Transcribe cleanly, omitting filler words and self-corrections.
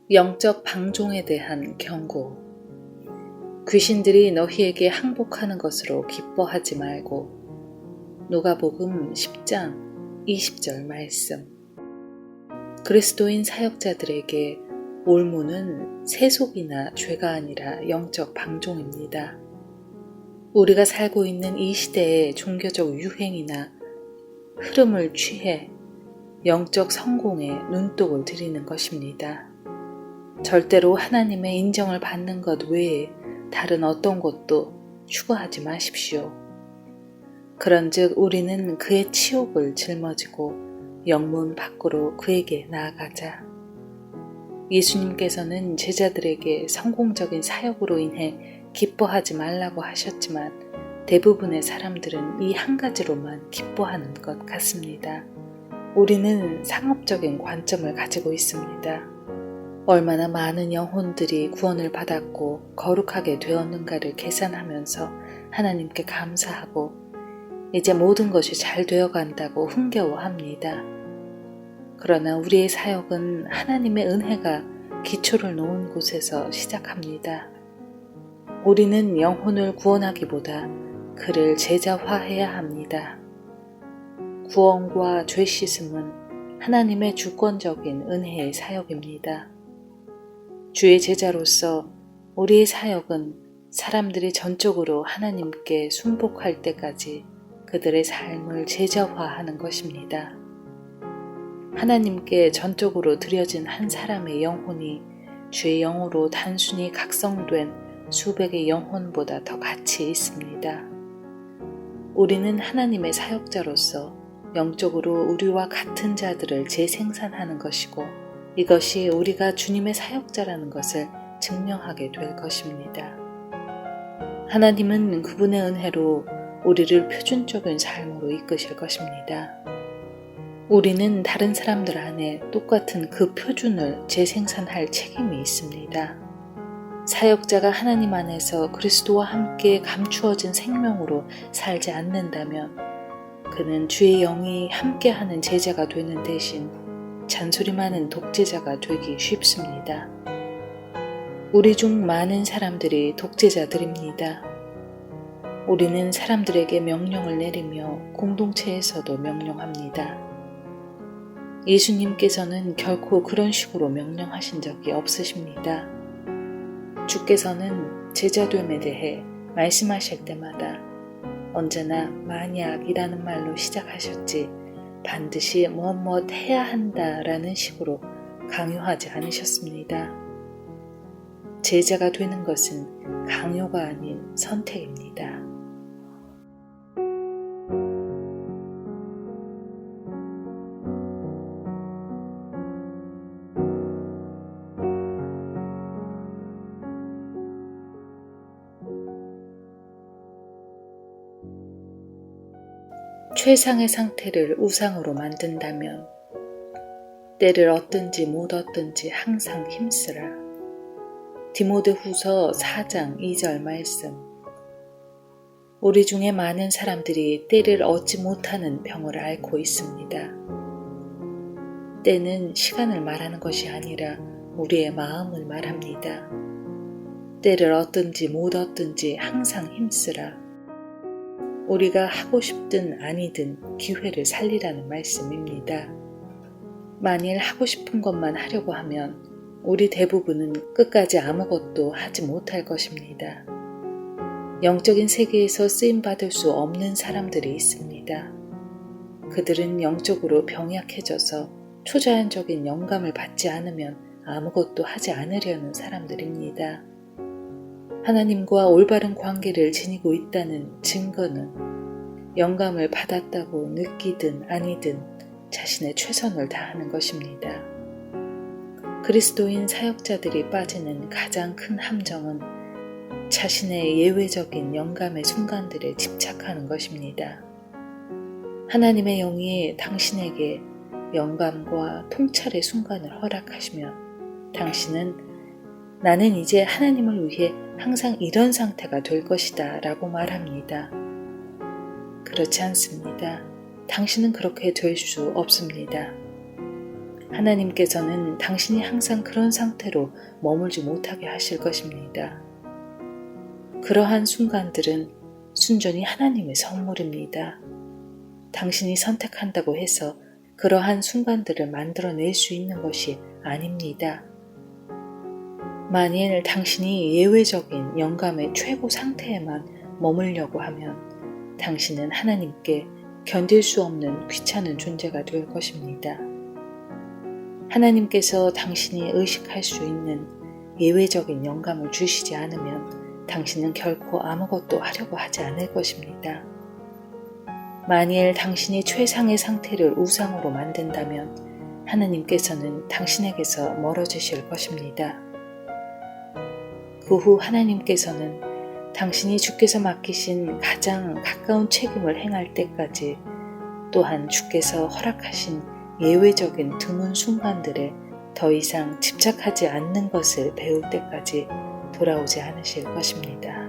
영적 방종에 대한 경고. 귀신들이 너희에게 항복하는 것으로 기뻐하지 말고. 누가복음 10장 20절 말씀. 그리스도인 사역자들에게 올무는 세속이나 죄가 아니라 영적 방종입니다. 우리가 살고 있는 이 시대의 종교적 유행이나 흐름을 취해 영적 성공에 눈독을 들이는 것입니다. 절대로 하나님의 인정을 받는 것 외에 다른 어떤 것도 추구하지 마십시오. 그런즉 우리는 그의 치욕을 짊어지고 영문 밖으로 그에게 나아가자. 예수님께서는 제자들에게 성공적인 사역으로 인해 기뻐하지 말라고 하셨지만 대부분의 사람들은 이 한 가지로만 기뻐하는 것 같습니다. 우리는 상업적인 관점을 가지고 있습니다. 얼마나 많은 영혼들이 구원을 받았고 거룩하게 되었는가를 계산하면서 하나님께 감사하고 이제 모든 것이 잘 되어간다고 흥겨워합니다. 그러나 우리의 사역은 하나님의 은혜가 기초를 놓은 곳에서 시작합니다. 우리는 영혼을 구원하기보다 그를 제자화해야 합니다. 구원과 죄 씻음은 하나님의 주권적인 은혜의 사역입니다. 주의 제자로서 우리의 사역은 사람들이 전적으로 하나님께 순복할 때까지 그들의 삶을 제자화하는 것입니다. 하나님께 전적으로 드려진 한 사람의 영혼이 주의 영으로 단순히 각성된 수백의 영혼보다 더 가치 있습니다. 우리는 하나님의 사역자로서 영적으로 우리와 같은 자들을 재생산하는 것이고 이것이 우리가 주님의 사역자라는 것을 증명하게 될 것입니다. 하나님은 그분의 은혜로 우리를 표준적인 삶으로 이끄실 것입니다. 우리는 다른 사람들 안에 똑같은 그 표준을 재생산할 책임이 있습니다. 사역자가 하나님 안에서 그리스도와 함께 감추어진 생명으로 살지 않는다면 그는 주의 영이 함께하는 제자가 되는 대신 잔소리 많은 독재자가 되기 쉽습니다. 우리 중 많은 사람들이 독재자들입니다. 우리는 사람들에게 명령을 내리며 공동체에서도 명령합니다. 예수님께서는 결코 그런 식으로 명령하신 적이 없으십니다. 주께서는 제자됨에 대해 말씀하실 때마다 언제나 만약이라는 말로 시작하셨지 반드시 무엇 해야 한다라는 식으로 강요하지 않으셨습니다. 제자가 되는 것은 강요가 아닌 선택입니다. 최상의 상태를 우상으로 만든다면 때를 얻든지 못 얻든지 항상 힘쓰라. 디모데후서 4장 2절 말씀. 우리 중에 많은 사람들이 때를 얻지 못하는 병을 앓고 있습니다. 때는 시간을 말하는 것이 아니라 우리의 마음을 말합니다. 때를 얻든지 못 얻든지 항상 힘쓰라. 우리가 하고 싶든 아니든 기회를 살리라는 말씀입니다. 만일 하고 싶은 것만 하려고 하면 우리 대부분은 끝까지 아무것도 하지 못할 것입니다. 영적인 세계에서 쓰임받을 수 없는 사람들이 있습니다. 그들은 영적으로 병약해져서 초자연적인 영감을 받지 않으면 아무것도 하지 않으려는 사람들입니다. 하나님과 올바른 관계를 지니고 있다는 증거는 영감을 받았다고 느끼든 아니든 자신의 최선을 다하는 것입니다. 그리스도인 사역자들이 빠지는 가장 큰 함정은 자신의 예외적인 영감의 순간들에 집착하는 것입니다. 하나님의 영이 당신에게 영감과 통찰의 순간을 허락하시면 당신은 나는 이제 하나님을 위해 항상 이런 상태가 될 것이다 라고 말합니다. 그렇지 않습니다. 당신은 그렇게 될 수 없습니다. 하나님께서는 당신이 항상 그런 상태로 머물지 못하게 하실 것입니다. 그러한 순간들은 순전히 하나님의 선물입니다. 당신이 선택한다고 해서 그러한 순간들을 만들어낼 수 있는 것이 아닙니다. 만일 당신이 예외적인 영감의 최고 상태에만 머물려고 하면 당신은 하나님께 견딜 수 없는 귀찮은 존재가 될 것입니다. 하나님께서 당신이 의식할 수 있는 예외적인 영감을 주시지 않으면 당신은 결코 아무것도 하려고 하지 않을 것입니다. 만일 당신이 최상의 상태를 우상으로 만든다면 하나님께서는 당신에게서 멀어지실 것입니다. 그 후 하나님께서는 당신이 주께서 맡기신 가장 가까운 책임을 행할 때까지 또한 주께서 허락하신 예외적인 드문 순간들에 더 이상 집착하지 않는 것을 배울 때까지 돌아오지 않으실 것입니다.